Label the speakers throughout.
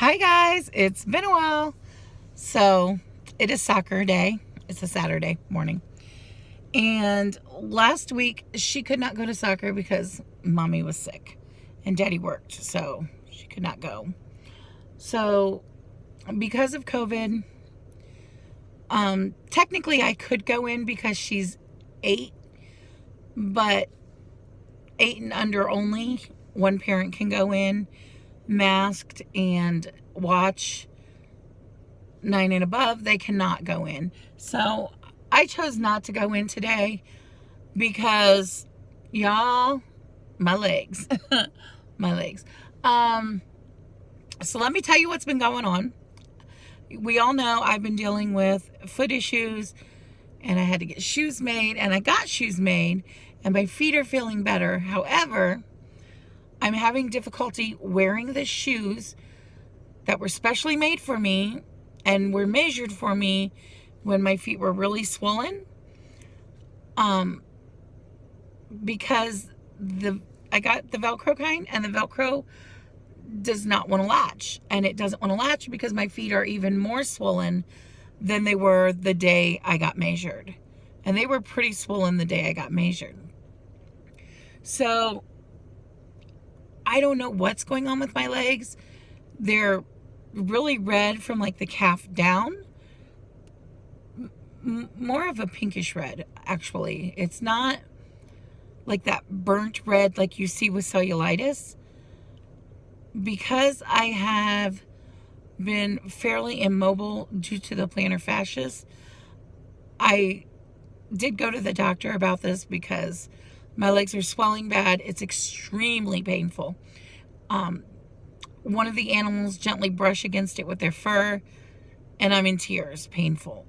Speaker 1: Hi guys, it's been a while. So it is soccer day. It's a Saturday morning. And last week she could not go to soccer because mommy was sick and daddy worked. So she could not go. So because of COVID, technically I could go in because she's 8, but 8 and under only. One parent can go in masked and watch. 9 and above, they cannot go in. So I chose not to go in today because, y'all, my legs. My legs. So let me tell you what's been going on. We all know I've been dealing with foot issues, and I had to get shoes made, and I got shoes made, and my feet are feeling better. However, I'm having difficulty wearing the shoes that were specially made for me and were measured for me when my feet were really swollen. Because I got the Velcro kind, and the Velcro does not want to latch. And it doesn't want to latch because my feet are even more swollen than they were the day I got measured. And they were pretty swollen the day I got measured. So I don't know what's going on with my legs. They're really red from like the calf down. More of a pinkish red, actually. It's not like that burnt red like you see with cellulitis. Because I have been fairly immobile due to the plantar fasciitis, I did go to the doctor about this because my legs are swelling bad. It's extremely painful. One of the animals gently brushed against it with their fur, and I'm in tears. Painful.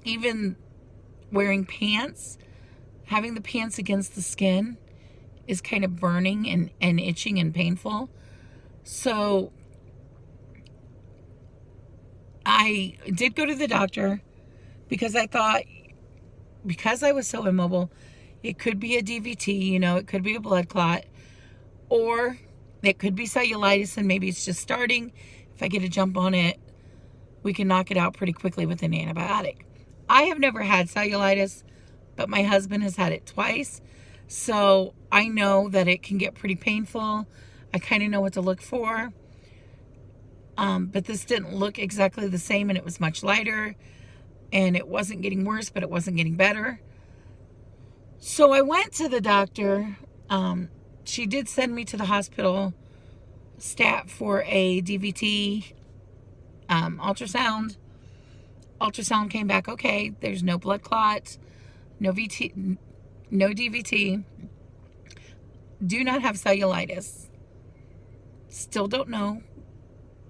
Speaker 1: Even wearing pants, having the pants against the skin is kind of burning and itching and painful. So I did go to the doctor because I thought, because I was so immobile, it could be a DVT, it could be a blood clot, or it could be cellulitis and maybe it's just starting. If I get a jump on it, we can knock it out pretty quickly with an antibiotic. I have never had cellulitis, but my husband has had it twice. So I know that it can get pretty painful. I kind of know what to look for. But this didn't look exactly the same, and it was much lighter. And it wasn't getting worse, but it wasn't getting better. So I went to the doctor. She did send me to the hospital stat for a DVT ultrasound. Ultrasound came back okay. There's no blood clots, no DVT. Do not have cellulitis. Still don't know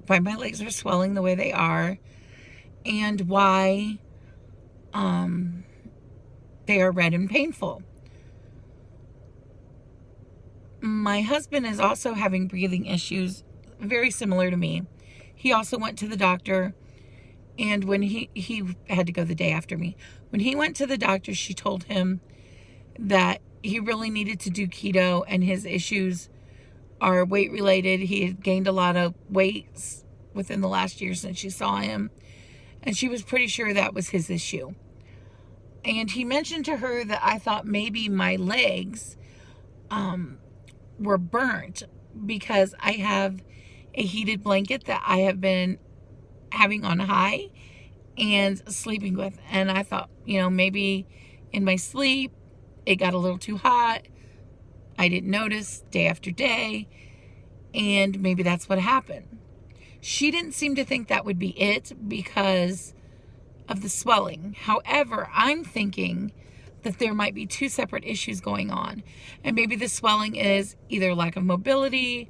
Speaker 1: why my legs are swelling the way they are and why they are red and painful. My husband is also having breathing issues, very similar to me. He also went to the doctor, and when he had to go the day after me. When he went to the doctor, she told him that he really needed to do keto, and his issues are weight related. He had gained a lot of weight within the last year since she saw him, and she was pretty sure that was his issue. And he mentioned to her that I thought maybe my legs were burnt because I have a heated blanket that I have been having on high and sleeping with. And I thought, maybe in my sleep, it got a little too hot. I didn't notice day after day. And maybe that's what happened. She didn't seem to think that would be it because of the swelling. However, I'm thinking that there might be 2 separate issues going on. And maybe the swelling is either lack of mobility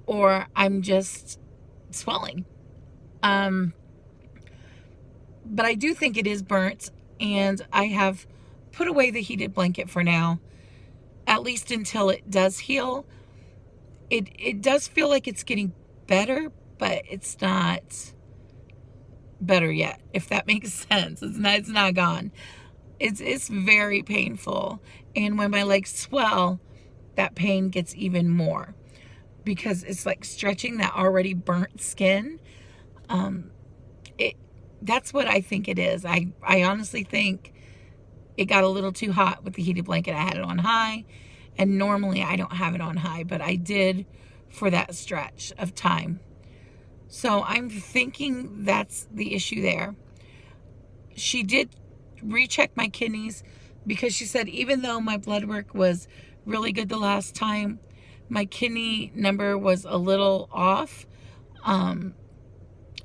Speaker 1: or I'm just swelling. But I do think it is burnt, and I have put away the heated blanket for now, at least until it does heal. It does feel like it's getting better, but it's not better yet, if that makes sense. It's not gone. It's very painful, and when my legs swell, that pain gets even more. because it's like stretching that already burnt skin. It That's what I think it is. I honestly think it got a little too hot with the heated blanket. I had it on high, and normally I don't have it on high, but I did for that stretch of time. So I'm thinking that's the issue there. She did recheck my kidneys because she said even though my blood work was really good the last time, my kidney number was a little off.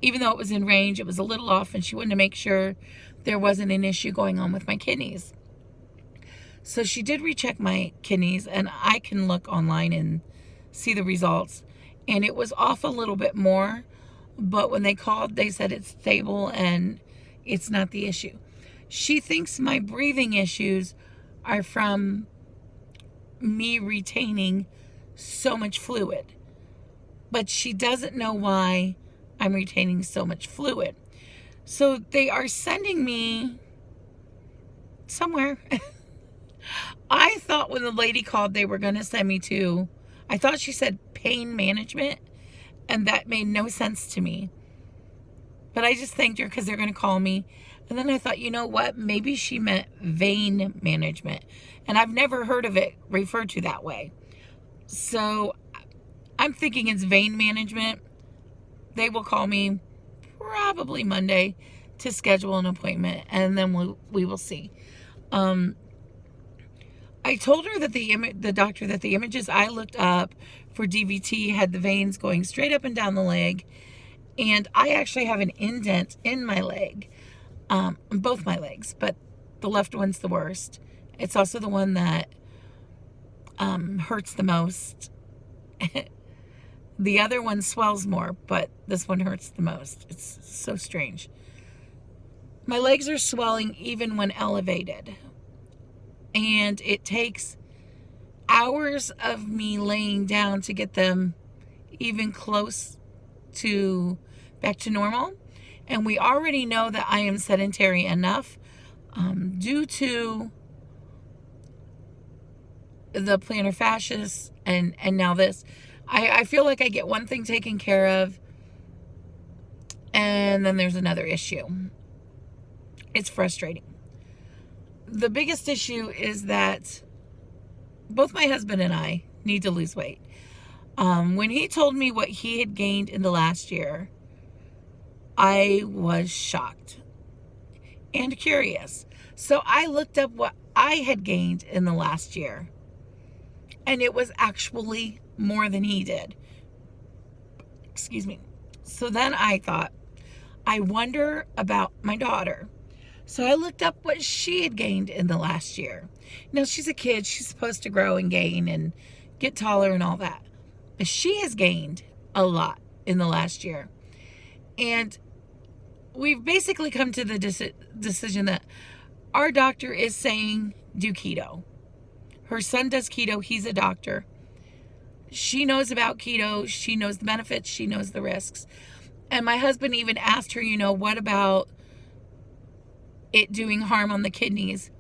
Speaker 1: Even though it was in range, it was a little off, and she wanted to make sure there wasn't an issue going on with my kidneys. So she did recheck my kidneys, and I can look online and see the results. And it was off a little bit more, but when they called, they said it's stable and it's not the issue. She thinks my breathing issues are from me retaining so much fluid, but she doesn't know why I'm retaining so much fluid. So they are sending me somewhere. I thought when the lady called, they were going to send me to, I thought she said pain management, and that made no sense to me. But I just thanked her because they're going to call me. And then I thought, you know what? Maybe she meant vein management. And I've never heard of it referred to that way. So I'm thinking it's vein management. They will call me probably Monday to schedule an appointment, and then we will see. I told her that the doctor that the images I looked up for DVT had the veins going straight up and down the leg, and I actually have an indent in my leg, both my legs, but the left one's the worst. It's also the one that hurts the most. The other one swells more, but this one hurts the most. It's so strange. My legs are swelling even when elevated. And it takes hours of me laying down to get them even close to back to normal. And we already know that I am sedentary enough due to the plantar fasciitis and now this. I feel like I get one thing taken care of, and then there's another issue. It's frustrating. The biggest issue is that both my husband and I need to lose weight. When he told me what he had gained in the last year, I was shocked and curious. So I looked up what I had gained in the last year, and it was actually more than he did. Excuse me. So then I thought, I wonder about my daughter. So I looked up what she had gained in the last year. Now, she's a kid. She's supposed to grow and gain and get taller and all that. But she has gained a lot in the last year. And we've basically come to the decision that our doctor is saying do keto. Her son does keto. He's a doctor. She knows about keto. She knows the benefits. She knows the risks. And my husband even asked her, what about it doing harm on the kidneys?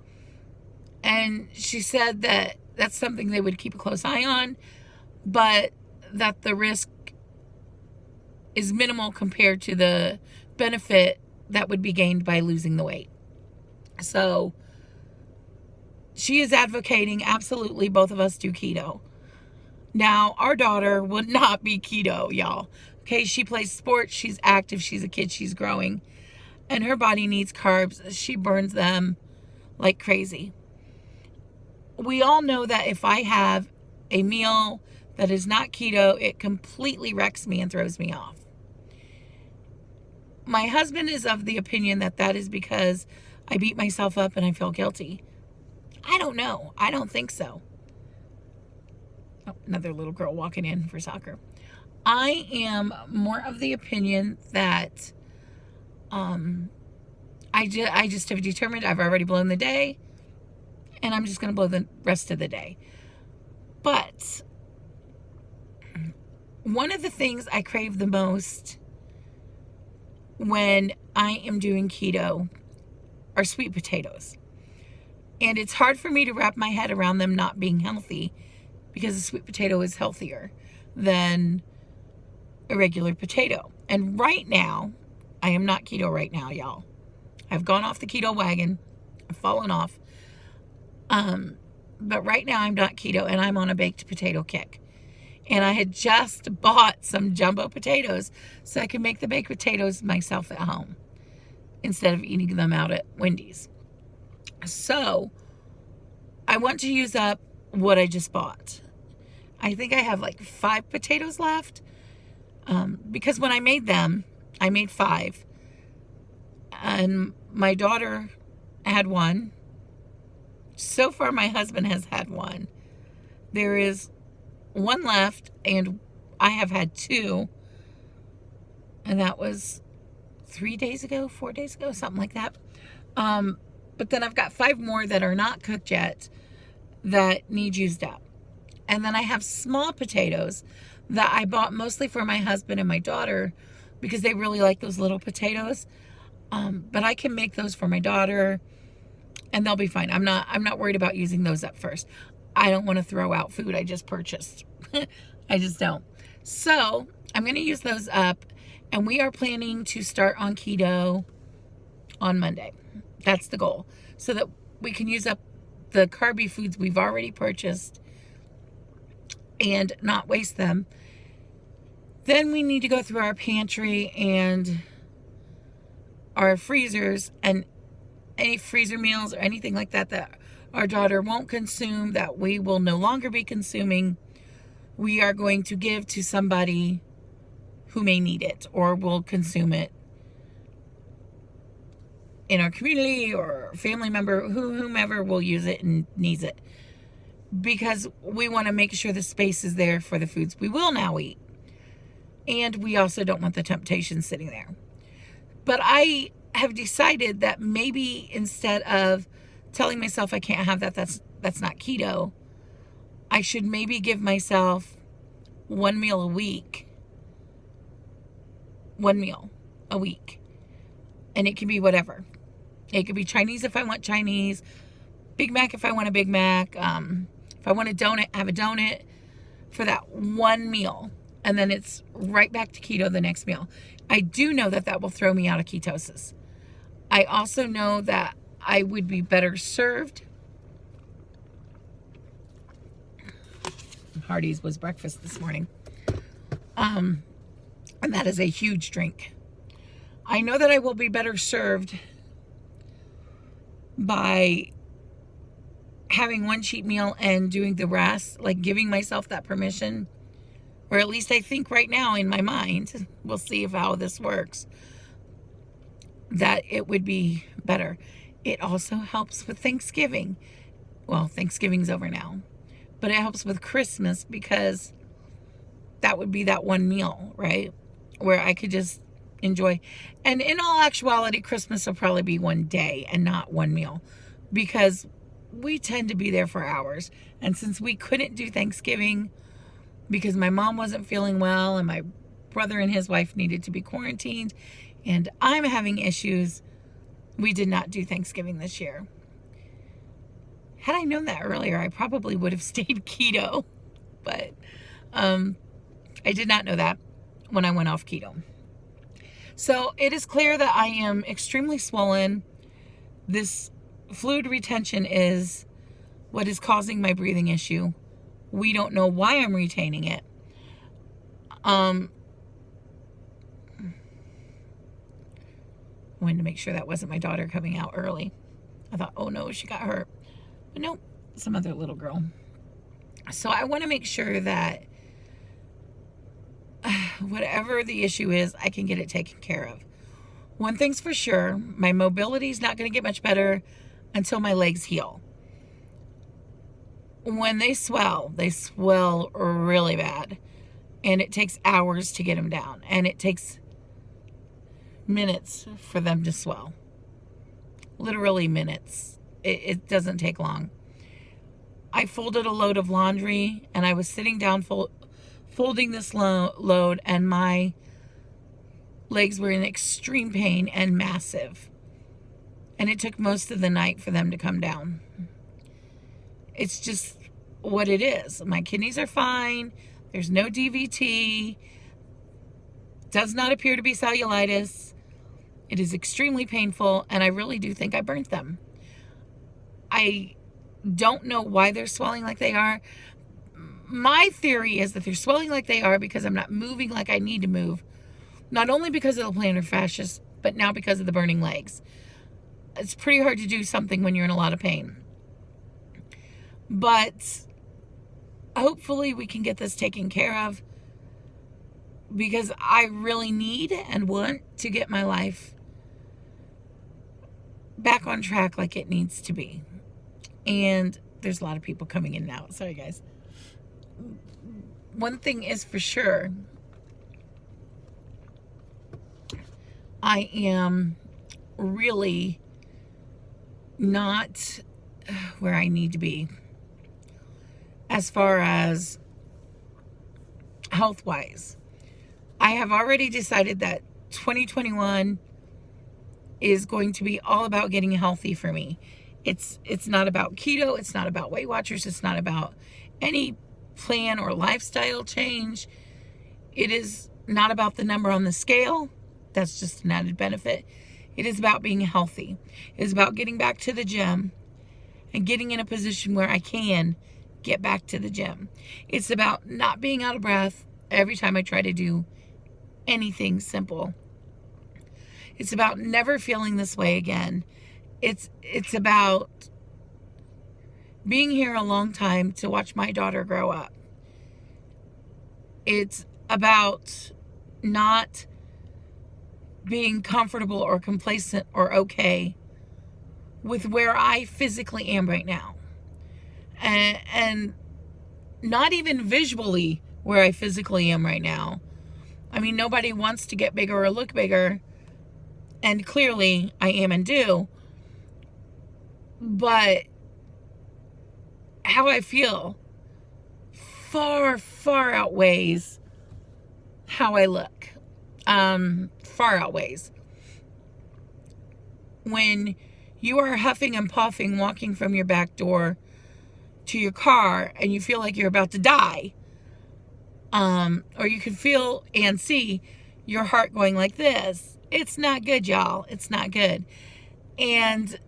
Speaker 1: And she said that that's something they would keep a close eye on, but that the risk is minimal compared to the benefit that would be gained by losing the weight. So she is advocating absolutely both of us do keto. Now, our daughter would not be keto, y'all. Okay, she plays sports, she's active, she's a kid, she's growing, and her body needs carbs. She burns them like crazy. We all know that if I have a meal that is not keto, it completely wrecks me and throws me off. My husband is of the opinion that that is because I beat myself up and I feel guilty. I don't know. I don't think so. Oh, another little girl walking in for soccer. I am more of the opinion that I just have determined I've already blown the day, and I'm just going to blow the rest of the day. But one of the things I crave the most when I am doing keto are sweet potatoes. And it's hard for me to wrap my head around them not being healthy because the sweet potato is healthier. than a regular potato. And right now, I am not keto right now, y'all. I've gone off the keto wagon. I've fallen off. But right now I'm not keto and I'm on a baked potato kick. And I had just bought some jumbo potatoes so I could make the baked potatoes myself at home instead of eating them out at Wendy's. So I want to use up what I just bought. I think I have like 5 potatoes left because when I made them, I made 5. And my daughter had 1. So far, my husband has had 1. There is 1 left, and I have had 2. And that was 3 days ago, 4 days ago, something like that. But then I've got 5 more that are not cooked yet that need used up. And then I have small potatoes that I bought mostly for my husband and my daughter because they really like those little potatoes. But I can make those for my daughter and they'll be fine. I'm not worried about using those up first. I don't want to throw out food I just purchased. I just don't. So I'm going to use those up, and we are planning to start on keto on Monday. That's the goal, so that we can use up the carby foods we've already purchased and not waste them. Then we need to go through our pantry and our freezers and any freezer meals or anything like that that our daughter won't consume, that we will no longer be consuming. We are going to give to somebody who may need it or will consume it in our community, or family member, whomever will use it and needs it, because we want to make sure the space is there for the foods we will now eat. And we also don't want the temptation sitting there. But I have decided that maybe instead of telling myself I can't have that, that's not keto, I should maybe give myself 1 meal a week. 1 meal a week. And it can be whatever. It could be Chinese if I want Chinese, Big Mac if I want a Big Mac, if I want a donut, have a donut for that 1 meal. And then it's right back to keto the next meal. I do know that that will throw me out of ketosis. I also know that I would be better served. Hardee's was breakfast this morning. And that is a huge drink. I know that I will be better served by having 1 cheat meal and doing the rest, like giving myself that permission, or at least I think right now in my mind, we'll see how this works, that it would be better. It also helps with Thanksgiving. Well, Thanksgiving's over now, but it helps with Christmas because that would be that 1 meal, right? Where I could just enjoy. And in all actuality, Christmas will probably be 1 day and not 1 meal, because we tend to be there for hours. And since we couldn't do Thanksgiving because my mom wasn't feeling well and my brother and his wife needed to be quarantined and I'm having issues, we did not do Thanksgiving this year. Had I known that earlier, I probably would have stayed keto, but I did not know that when I went off keto. So it is clear that I am extremely swollen. This fluid retention is what is causing my breathing issue. We don't know why I'm retaining it. I wanted to make sure that wasn't my daughter coming out early. I thought, oh no, she got hurt. But nope, some other little girl. So I want to make sure that whatever the issue is, I can get it taken care of. One thing's for sure, my mobility is not going to get much better until my legs heal. When they swell really bad. And it takes hours to get them down. And it takes minutes for them to swell. Literally minutes. It doesn't take long. I folded a load of laundry and I was sitting down folding this load, and my legs were in extreme pain and massive. And it took most of the night for them to come down. It's just what it is. My kidneys are fine. There's no DVT. Does not appear to be cellulitis. It is extremely painful, and I really do think I burnt them. I don't know why they're swelling like they are. My theory is that they're swelling like they are because I'm not moving like I need to move. Not only because of the plantar fasciitis, but now because of the burning legs. It's pretty hard to do something when you're in a lot of pain. But hopefully we can get this taken care of, because I really need and want to get my life back on track like it needs to be. And there's a lot of people coming in now. Sorry, guys. One thing is for sure, I am really not where I need to be as far as health-wise. I have already decided that 2021 is going to be all about getting healthy for me. It's not about keto. It's not about Weight Watchers. It's not about any plan or lifestyle change. It is not about the number on the scale. That's just an added benefit. It is about being healthy. It is about getting back to the gym and getting in a position where I can get back to the gym. It's about not being out of breath every time I try to do anything simple. It's about never feeling this way again. It's about being here a long time to watch my daughter grow up. It's about not being comfortable or complacent or okay with where I physically am right now. And not even visually where I physically am right now. I mean, nobody wants to get bigger or look bigger. And clearly I am and do. But how I feel far, far outweighs how I look. Far outweighs. When you are huffing and puffing walking from your back door to your car and you feel like you're about to die, or you can feel and see your heart going like this, it's not good, y'all. It's not good. And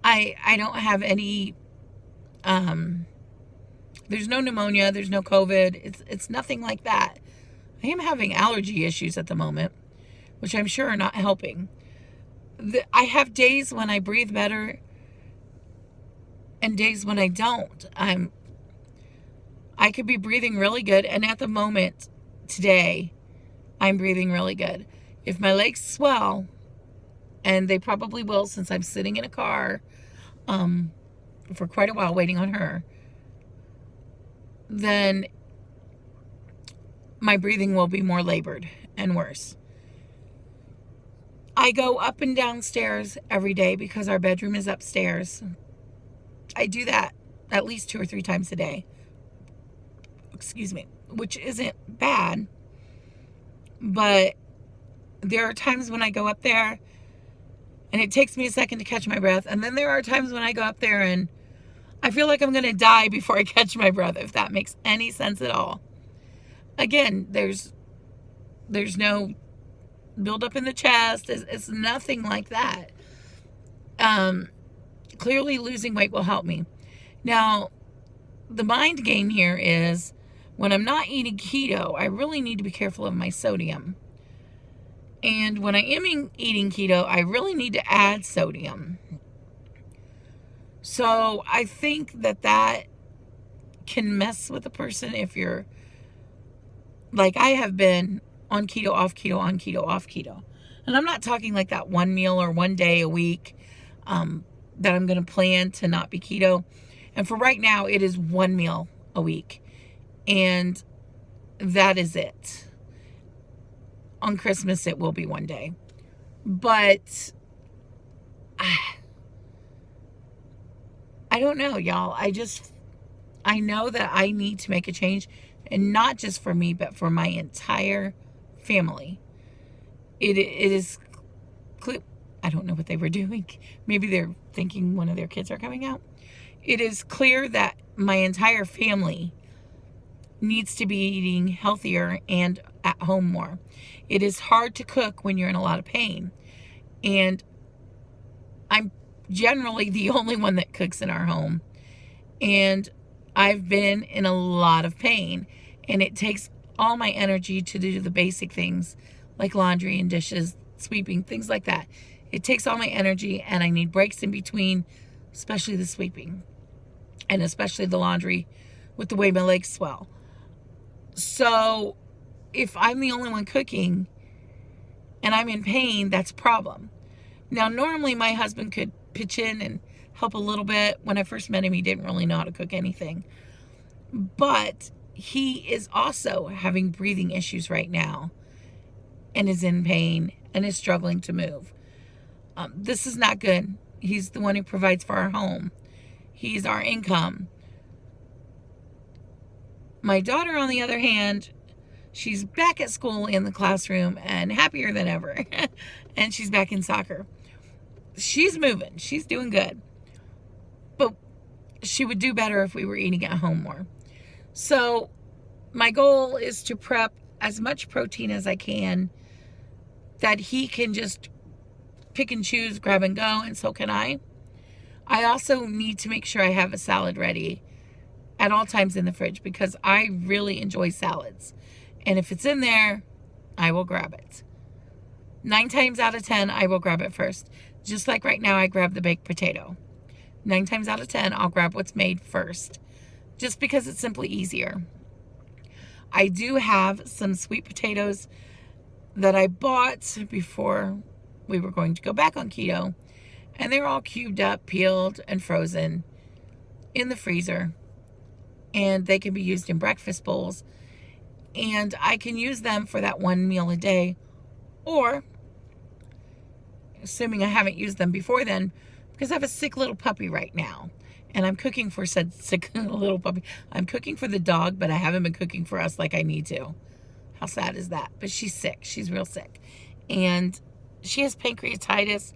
Speaker 1: I don't have any, there's no pneumonia, there's no COVID, it's nothing like that. I am having allergy issues at the moment, which I'm sure are not helping. I have days when I breathe better and days when I don't. I could be breathing really good, and at the moment today, I'm breathing really good. If my legs swell, and they probably will since I'm sitting in a car for quite a while waiting on her, then my breathing will be more labored and worse. I go up and down stairs every day because our bedroom is upstairs. I do that at least 2 or 3 times a day. Excuse me, which isn't bad. But there are times when I go up there and it takes me a second to catch my breath. And then there are times when I go up there and I feel like I'm going to die before I catch my breath, if that makes any sense at all. Again, there's no buildup in the chest. It's nothing like that. Clearly losing weight will help me. Now, the mind game here is when I'm not eating keto, I really need to be careful of my sodium. And when I am eating keto, I really need to add sodium. So I think that can mess with a person if you're, like I have been, on keto, off keto, on keto, off keto. And I'm not talking like that one meal or one day a week that I'm going to plan to not be keto. And for right now, it is one meal a week. And that is it. On Christmas, it will be one day. But I don't know, y'all. I know that I need to make a change. And not just for me, but for my entire family. It is clear. I don't know what they were doing. Maybe they're thinking one of their kids are coming out. It is clear that my entire family needs to be eating healthier and at home more. It is hard to cook when you're in a lot of pain. And I'm generally the only one that cooks in our home. And I've been in a lot of pain. And it takes all my energy to do the basic things like laundry and dishes, sweeping, things like that. It takes all my energy, and I need breaks in between, especially the sweeping and especially the laundry with the way my legs swell. So if I'm the only one cooking and I'm in pain, that's a problem. Now, normally my husband could pitch in and help a little bit. When I first met him, he didn't really know how to cook anything. But he is also having breathing issues right now and is in pain and is struggling to move. This is not good. He's the one who provides for our home. He's our income. My daughter, on the other hand, she's back at school in the classroom and happier than ever. And she's back in soccer. She's moving. She's doing good. But she would do better if we were eating at home more. So my goal is to prep as much protein as I can that he can just pick and choose, grab and go, and so can I. I also need to make sure I have a salad ready at all times in the fridge because I really enjoy salads. And if it's in there, I will grab it. 9 times out of 10, I will grab it first. Just like right now, I grab the baked potato. 9 times out of 10, I'll grab what's made first, just because it's simply easier. I do have some sweet potatoes that I bought before we were going to go back on keto, and they're all cubed up, peeled, and frozen in the freezer, and they can be used in breakfast bowls, and I can use them for that one meal a day, or assuming I haven't used them before then, because I have a sick little puppy right now, and I'm cooking for said sick little puppy. I'm cooking for the dog, but I haven't been cooking for us like I need to. How sad is that? But she's sick. She's real sick. And she has pancreatitis.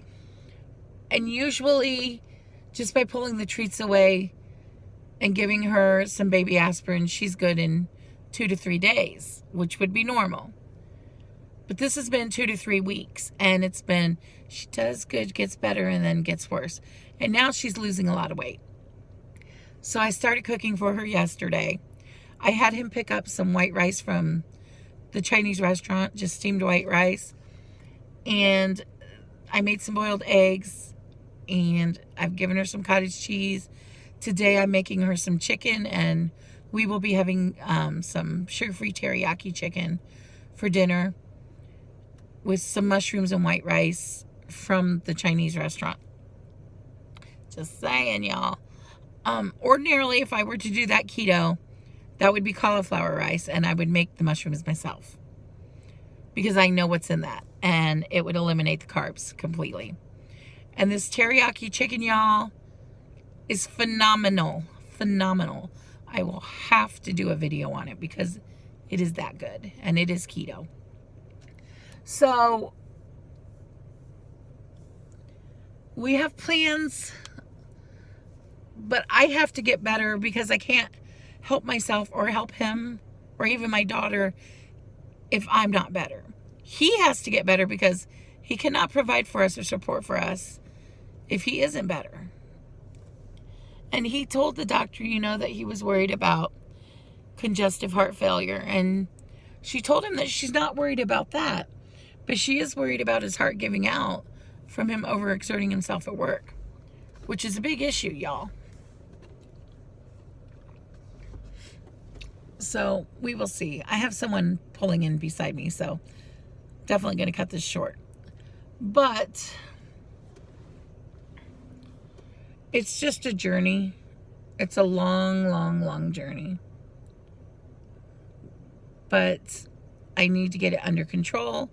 Speaker 1: And usually, just by pulling the treats away and giving her some baby aspirin, she's good in 2 to 3 days, which would be normal. But this has been 2 to 3 weeks, and it's been, she does good, gets better, and then gets worse. And now she's losing a lot of weight. So I started cooking for her yesterday. I had him pick up some white rice from the Chinese restaurant, just steamed white rice. And I made some boiled eggs, and I've given her some cottage cheese. Today I'm making her some chicken, and we will be having some sugar-free teriyaki chicken for dinner with some mushrooms and white rice from the Chinese restaurant. Just saying, y'all. Ordinarily, if I were to do that keto, that would be cauliflower rice, and I would make the mushrooms myself because I know what's in that, and it would eliminate the carbs completely. And this teriyaki chicken, y'all, is phenomenal. Phenomenal. I will have to do a video on it because it is that good, and it is keto. So we have plans, but I have to get better because I can't help myself or help him or even my daughter if I'm not better. He has to get better because he cannot provide for us or support for us if he isn't better. And he told the doctor, that he was worried about congestive heart failure. And she told him that she's not worried about that, but she is worried about his heart giving out from him overexerting himself at work, which is a big issue, y'all. So we will see. I have someone pulling in beside me, so definitely going to cut this short. But it's just a journey. It's a long, long, long journey. But I need to get it under control.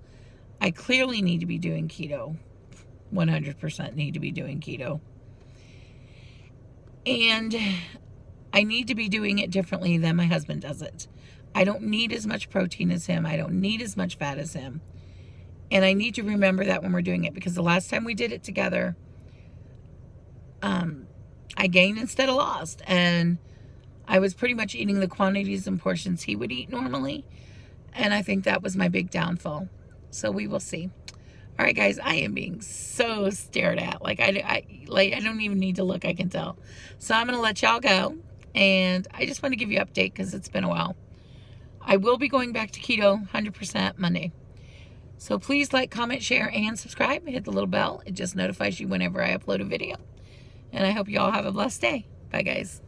Speaker 1: I clearly need to be doing keto. 100% need to be doing keto. And I need to be doing it differently than my husband does it. I don't need as much protein as him. I don't need as much fat as him. And I need to remember that when we're doing it, because the last time we did it together, I gained instead of lost. And I was pretty much eating the quantities and portions he would eat normally. And I think that was my big downfall. So we will see. All right, guys, I am being so stared at. Like I don't even need to look, I can tell. So I'm going to let y'all go. And I just want to give you an update because it's been a while. I will be going back to keto 100% Monday. So please like, comment, share, and subscribe. Hit the little bell. It just notifies you whenever I upload a video. And I hope you all have a blessed day. Bye, guys.